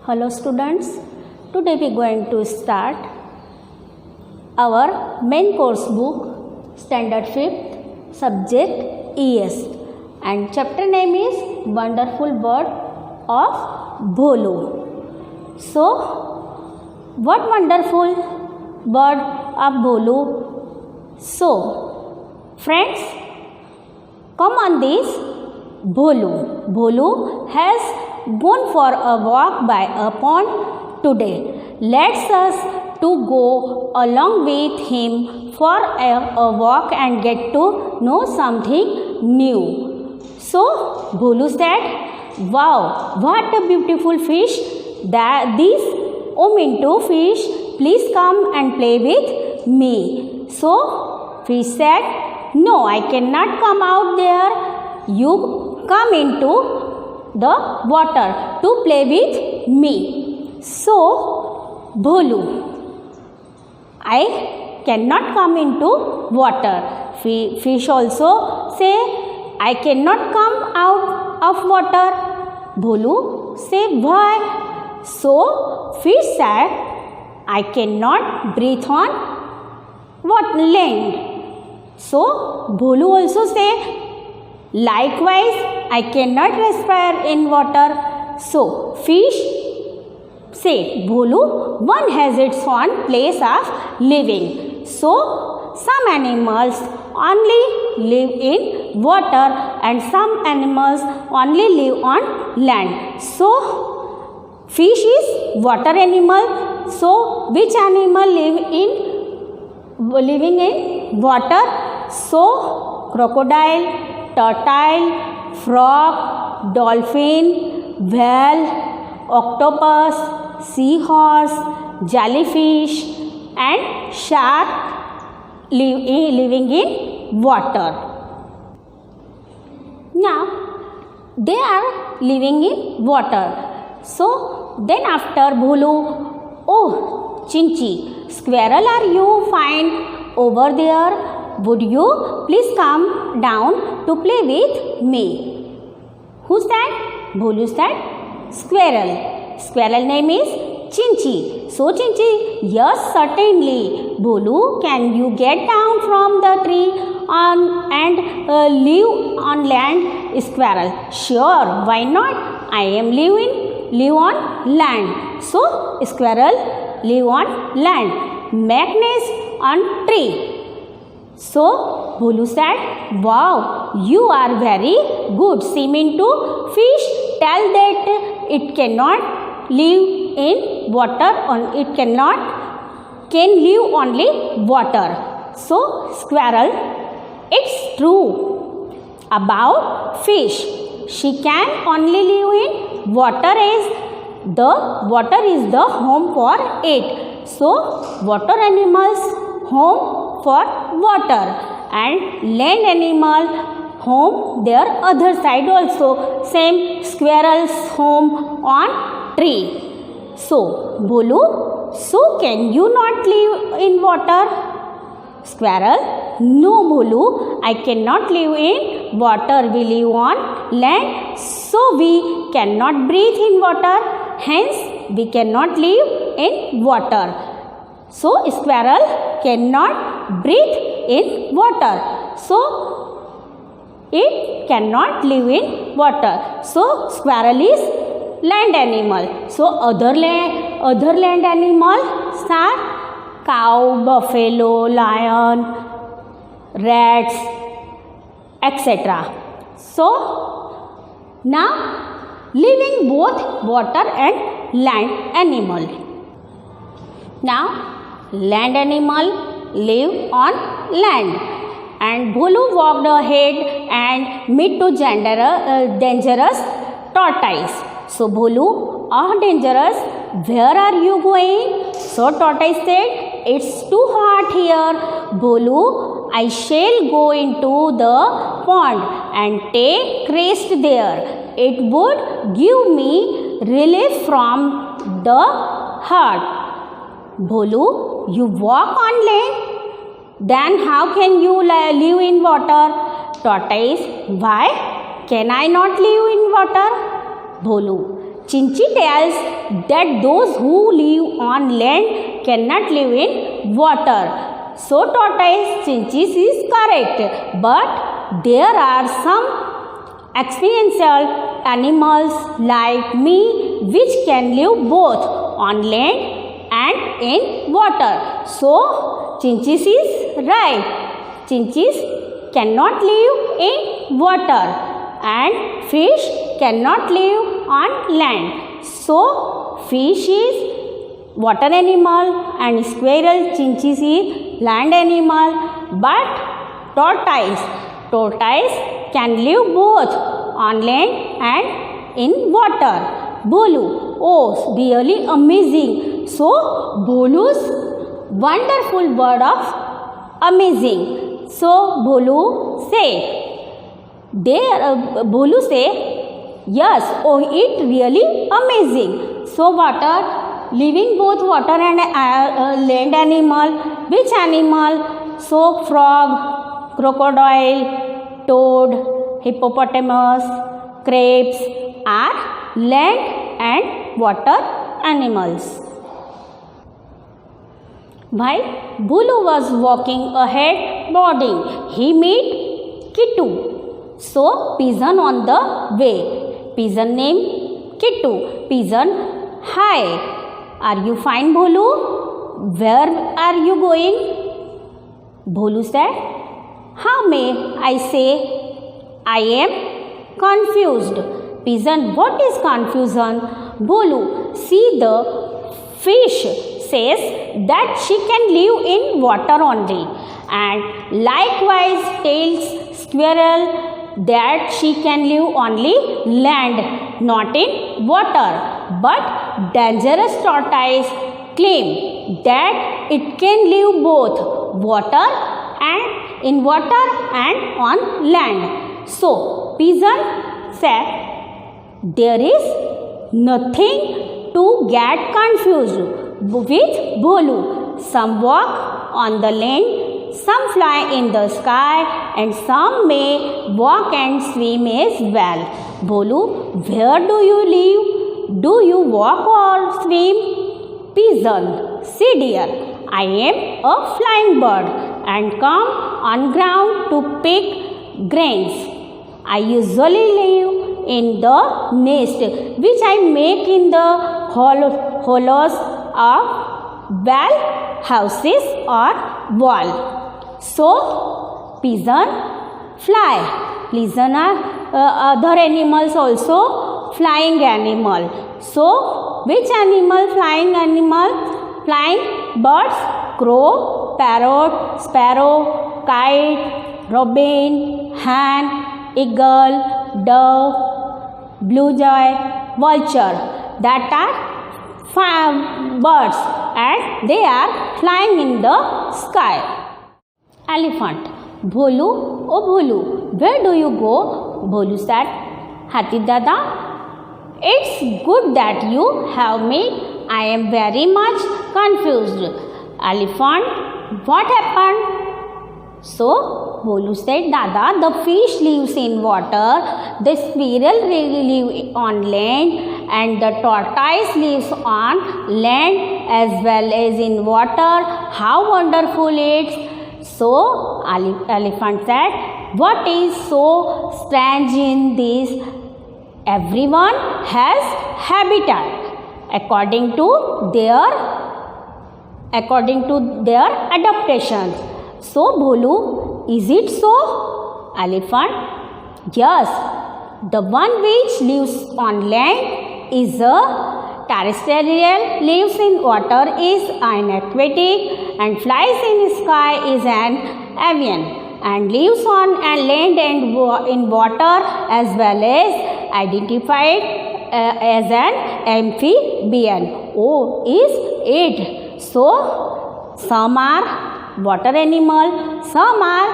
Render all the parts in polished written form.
Hello students, today we are going to start our main course book standard 5th subject ES and chapter name is Wonderful World of Bholu. So what wonderful word of Bholu? So friends, come on this Bholu. Bholu has gone for a walk by a pond today. Let's us to go along with him for a walk and get to know something new. So Bholu said, "Wow, what a beautiful fish! That this Mintu fish, please come and play with me." So fish said, "No, I cannot come out there. You come into the water to play with me." So Bholu, I cannot come into water. Fish also say, "I cannot come out of water." Bholu say, "Why?" So fish said, "I cannot breathe on what land." So Bholu also say, "Likewise, I cannot respire in water." So fish said, "Bholu, one has its own place of living. So some animals only live in water and some animals only live on land." So fish is water animal. So which animal living in water? So crocodile, turtle, frog, dolphin, whale, octopus, seahorse, jellyfish and shark living in water. Now they are living in water. So then after Bholu, "Oh Chinchi, squirrel are you find over there? Would you please come down to play with me?" Who's that? Bholu said, "Squirrel." Squirrel name is Chinchi. So Chinchi, "Yes, certainly. Bholu, can you get down from the tree and live on land?" Squirrel, "Sure, why not? I am live on land." So squirrel live on land, make nest on tree. So Bholu said, "Wow, you are very good. Seeming to fish tell that it cannot live in water, it can live only water." So squirrel, "It's true about fish. She can only live in water as the water is the home for it." So water animals home for water and land animal home their other side also. Same squirrel's home on tree. So Bholu, "So can you not live in water?" Squirrel, "No Bholu, I cannot live in water. We live on land, so we cannot breathe in water. Hence we cannot live in water." So squirrel cannot breathe in water. So it cannot live in water. So squirrel is land animal. So other land animals are cow, buffalo, lion, rats, etc. So now living both water and land animal. Now land animal live on land and Bholu walked ahead and meet to dangerous tortoise. So Bholu, "Oh dangerous, where are you going?" So tortoise said, "It's too hot here, Bholu. I shall go into the pond and take rest there. It would give me relief from the heat." Bholu, "You walk on land? Then how can you live in water?" Tortoise, "Why can I not live in water?" Bholu, Chinchi tells that those who live on land cannot live in water. So tortoise Chinchi is correct, but there are some experiential animals like me which can live both on land and in water. So Chinchis is right. Chinchis cannot live in water and fish cannot live on land. So fish is water animal and squirrel Chinchis is land animal, but tortoise can live both on land and in water. Bholu, oh really amazing. So Bholu's wonderful word of amazing. So Bholu say, Bholu say, yes, oh it really amazing. So water, living both water and land animal. Which animal? So frog, crocodile, toad, hippopotamus, crabs are land and water animals. While Bholu was walking ahead nodding, he met Kittu. So pigeon on the way. Pigeon name Kittu. Pigeon, hi. Are you fine, Bholu? Where are you going? Bholu said, how may I say? I am confused. Pigeon, what is confusion? Bholu, see the fish says that she can live in water only, and likewise tells squirrel that she can live only land, not in water. But dangerous tortoise claim that it can live both water and in water and on land. So pigeon said, there is nothing to get confused with Bholu. Some walk on the land, some fly in the sky, and some may walk and swim as well. Bholu, where do you live? Do you walk or swim? Pigeon, see dear, I am a flying bird and come on ground to pick grains. I usually live in the nest which I make in the hollows of well houses or wall. So pigeon fly. Pigeon are other animals also flying animal. So which animal flying animal? Flying birds, crow, parrot, sparrow, kite, robin, hen, eagle, dove, blue jay, vulture. That are birds and they are flying in the sky. Elephant. Bholu, oh Bholu, where do you go? Bholu said, Hathi Dada, it's good that you have me. I am very much confused. Elephant, what happened? So Bholu said, Dada, the fish lives in water, the squirrel lives on land, and the tortoise lives on land as well as in water. How wonderful it's! So elephant said, what is so strange in this? Everyone has habitat according to their adaptations. So Bholu, is it so? Elephant, yes, the one which lives on land is a terrestrial, lives in water is an aquatic, and flies in sky is an avian, and lives on land and in water as well as identified as an amphibian. Oh, is it? So some are water animal, some are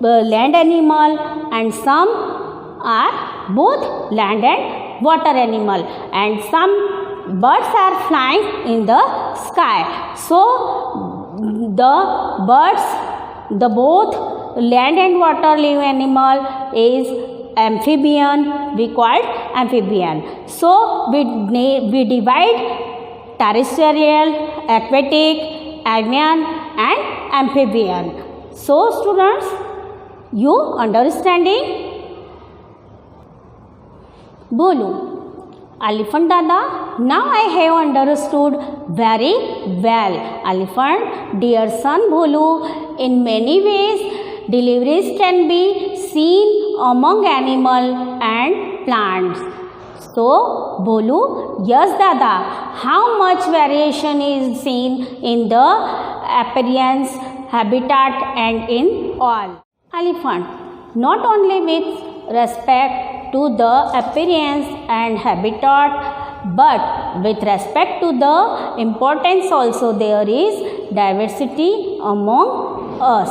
land animal, and some are both land and water animal, and some birds are flying in the sky. So the birds, the both land and water live animal is amphibian, we called amphibian. So we divide terrestrial, aquatic, avian and amphibian. So students, you understanding? Bolu. Elephant Dada, now I have understood very well. Elephant, dear son Bolu, in many ways deliveries can be seen among animal and plants. So Bolu, yes Dada, how much variation is seen in the appearance, habitat and in all? Elephant, not only with respect to the appearance and habitat, but with respect to the importance also there is diversity among us.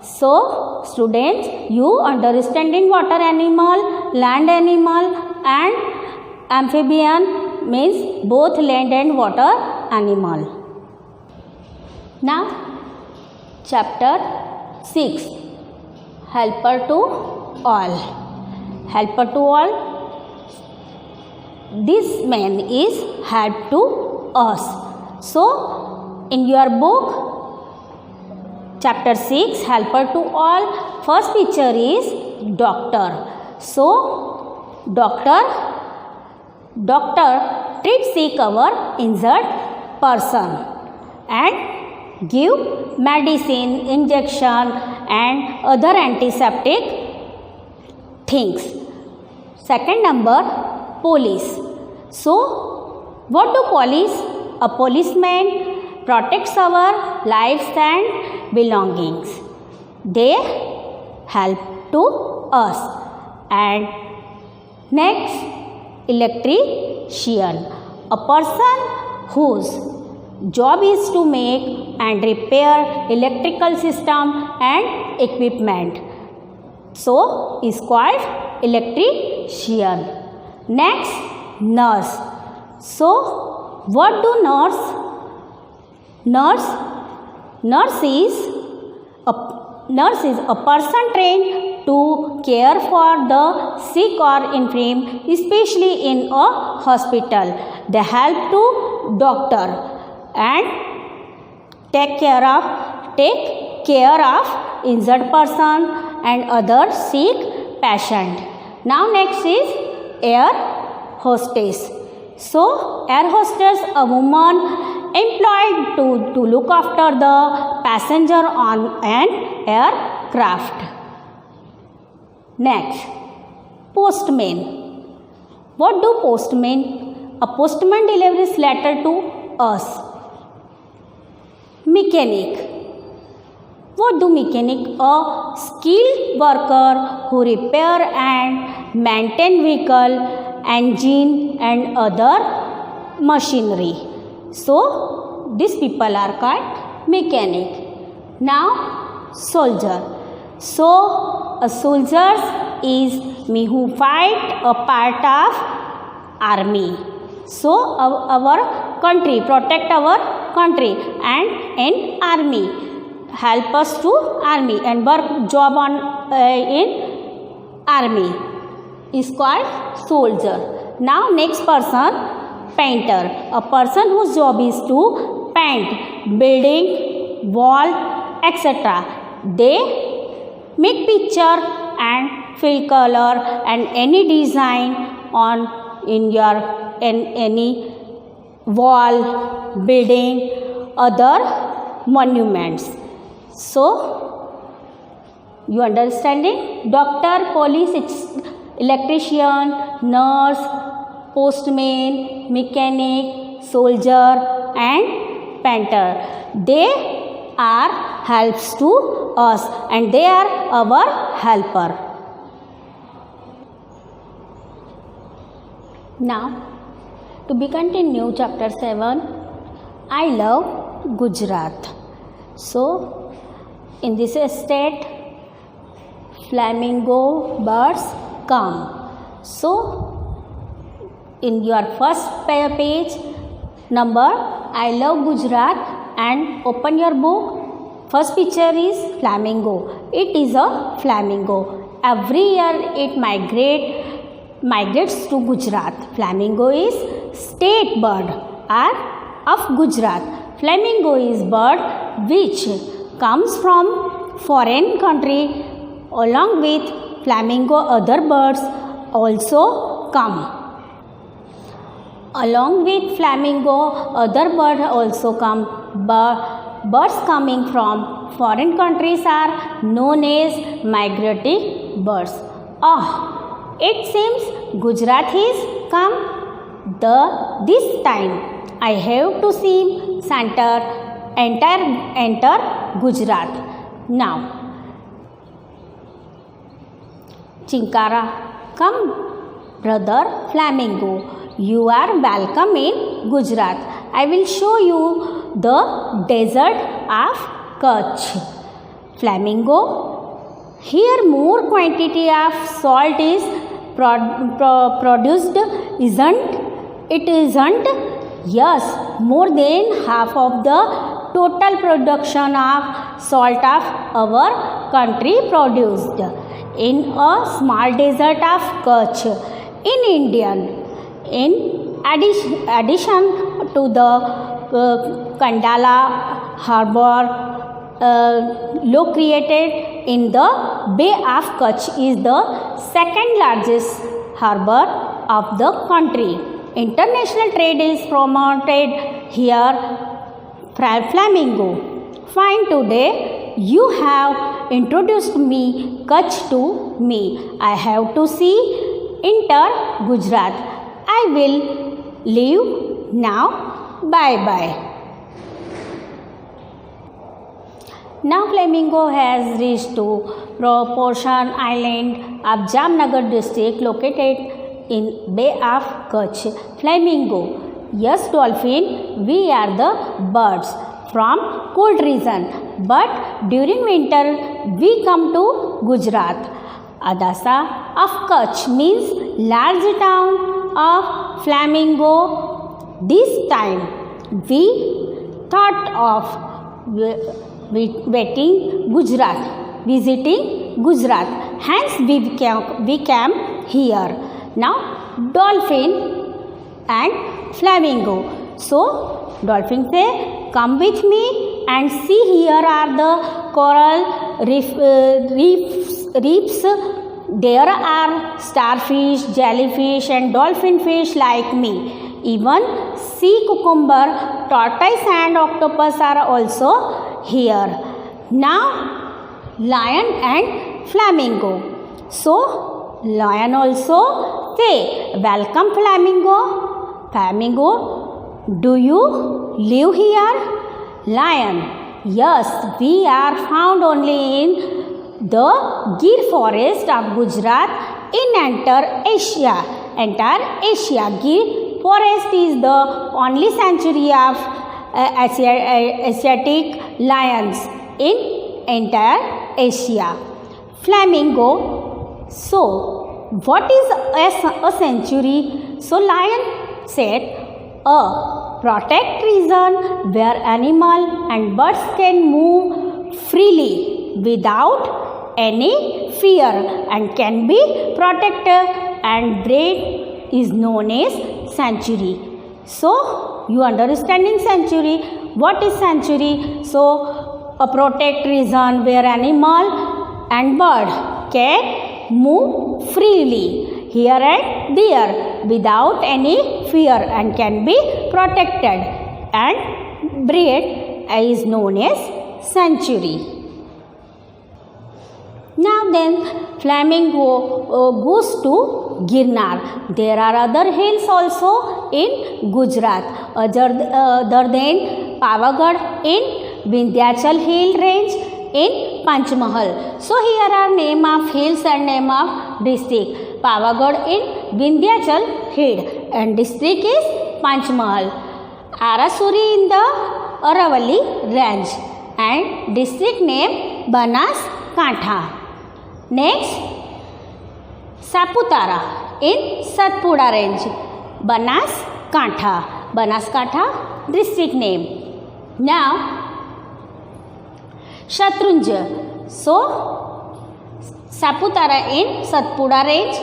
So students, you understanding water animal, land animal and amphibian means both land and water animal. Now chapter 6, helper to all. Helper to all, this man is help to us. So in your book chapter 6, helper to all, first picture is doctor. So doctor treats sick our injured person and give medicine, injection and other antiseptic things. Second number, police. So what do police? A policeman protects our lives and belongings. They help to us. And next, electrician. A person whose job is to make and repair electrical system and equipment. So is called electrician. Next, nurse. So what do nurse? Nurse is a person trained to care for the sick or infirm, especially in a hospital. They help to doctor and take care of injured person and other sick patient. Now next is air hostess. So air hostess, a woman employed to look after the passenger on an aircraft. Next, postman. What do postman? A postman delivers letter to us. Mechanic. What do mechanic? A skilled worker who repair and maintain vehicle, engine and other machinery. So these people are called mechanic. Now soldier. So a soldier is me who fight a part of army. So our country, protect our country and in army. Help us to army and work job on in army is called soldier. Now next person, painter. A person whose job is to paint building, wall, etc. They make picture and fill color and any design on in any wall, building, other monuments. So you understanding? Doctor, police, electrician, nurse, postman, mechanic, soldier and painter. They are helps to us and they are our helper. Now to be continued chapter 7, I love Gujarat. So in this state, flamingo birds come. So in your first page number, I love Gujarat, and open your book. First picture is flamingo. It is a flamingo. Every year it migrates to Gujarat. Flamingo is state bird of Gujarat. Flamingo is bird which comes from foreign country. Along with flamingo, other birds also come. Along with flamingo, other birds also come. Birds coming from foreign countries are known as migratory birds. It seems Gujarat is come. This time I have to see enter Gujarat. Now, Chinkara, come brother flamingo. You are welcome in Gujarat. I will show you the desert of Kutch. Flamingo, here more quantity of salt is produced, isn't it? Yes, more than half of the total production of salt of our country produced in a small desert of Kutch in India. In addition to the Kandala harbor located in the Bay of Kutch is the second largest harbor of the country. International trade is promoted here. Flamingo, fine, today you have introduced me Kutch to me. I have to see enter Gujarat. I will leave now. Bye bye. Now Flamingo has reached to Portion Island of Jamnagar district located in Bay of Kutch. Flamingo, yes dolphin, we are the birds from cold region, but during winter we come to Gujarat. Adasa of Kutch means large town of flamingo. This time we thought of visiting Gujarat. Hence we came here. Now dolphin and flamingo. So dolphin say, come with me and see, here are the coral reefs. There are starfish, jellyfish and dolphin fish like me. Even sea cucumber, tortoise and octopus are also here. Now lion and flamingo. So lion also say, welcome flamingo. Flamingo, do you live here? Lion, yes, we are found only in the Gir forest of Gujarat in entire Asia. Gir forest is the only sanctuary of Asiatic lions in entire Asia. Flamingo, so what is a sanctuary? So lion said, a protected region where animal and birds can move freely without any fear and can be protected and bred is known as sanctuary. So you understanding sanctuary? What is sanctuary? So a protected region where animal and bird can move freely here and there without any fear and can be protected and bred is known as sanctuary. Now then flamingo goes to Girnar. There are other hills also in Gujarat other than Pavagadh in Vindhyachal hill range in Panchmahal. So here are name of hills and name of district. Pavagadh in Vindhyachal hill and district is Panchmahal. Arasuri in the Aravalli range and district name Banaskantha. Next Saputara in Satpura range, Banaskantha district name. Now Shatrunja, so Saputara in Satpura range,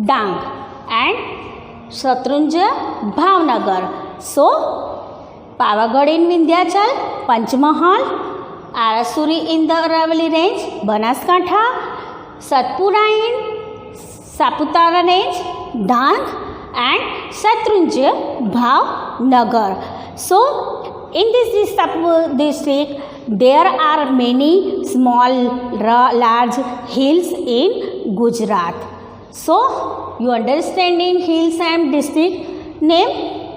Dang, and Shatrunjya Bhavnagar. So Pavagadh in Vindhyachal, Panchmahal, Arasuri in the Aravalli range, Banaskantha, Satpura in Saputara range, Dang, and Shatrunjya Bhavnagar. So in this district there are many small large hills in Gujarat. So you understanding hills and district name.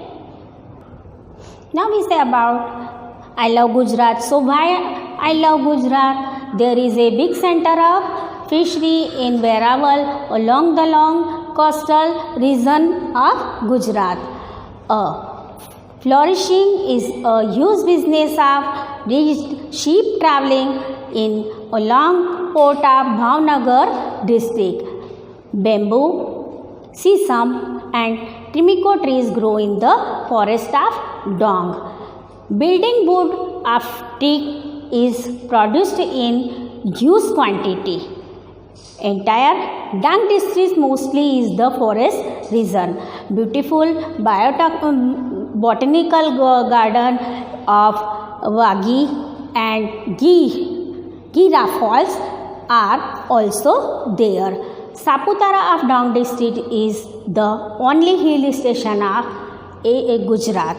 Now we say about I love Gujarat. So why I love Gujarat? There is a big center of fishery in Veraval along the long coastal region of Gujarat. Flourishing is a huge business of sheep traveling in along port of Bhavnagar district. Bamboo, sesame and timico trees grow in the forest of Dong. Building wood of teak is produced in huge quantity. Entire Dang district mostly is the forest region. Beautiful botanical garden of Wagi and Gira falls are also there. Saputara of Dang district is the only hill station of Gujarat.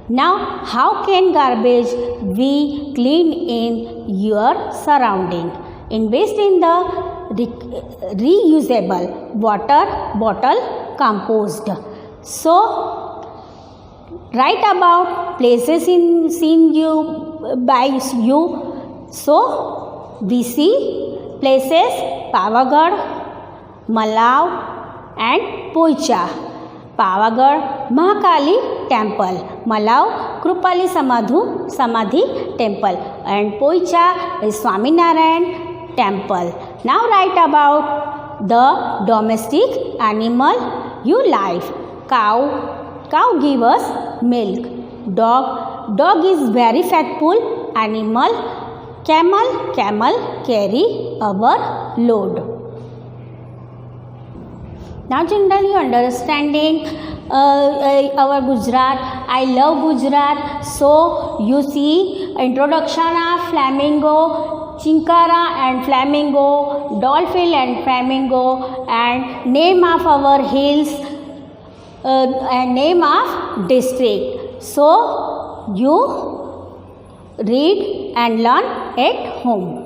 Now, how can garbage be cleaned in your surrounding? Invest in the reusable water bottle compost. So, write about places seen by you. So, we see places Pavagadh, Malav and Poicha. Pavagadh Mahakali Temple, Malav Krupali Samadhi Temple, and Poicha is Swaminarayan Temple. Now write about the domestic animal you like. Cow gives us milk. Dog is very faithful animal. Camel carry our load. Now generally understanding our Gujarat. I love Gujarat. So you see introduction of flamingo, Chinkara and flamingo, dolphin and flamingo, and name of our hills and name of district. So you read and learn at home.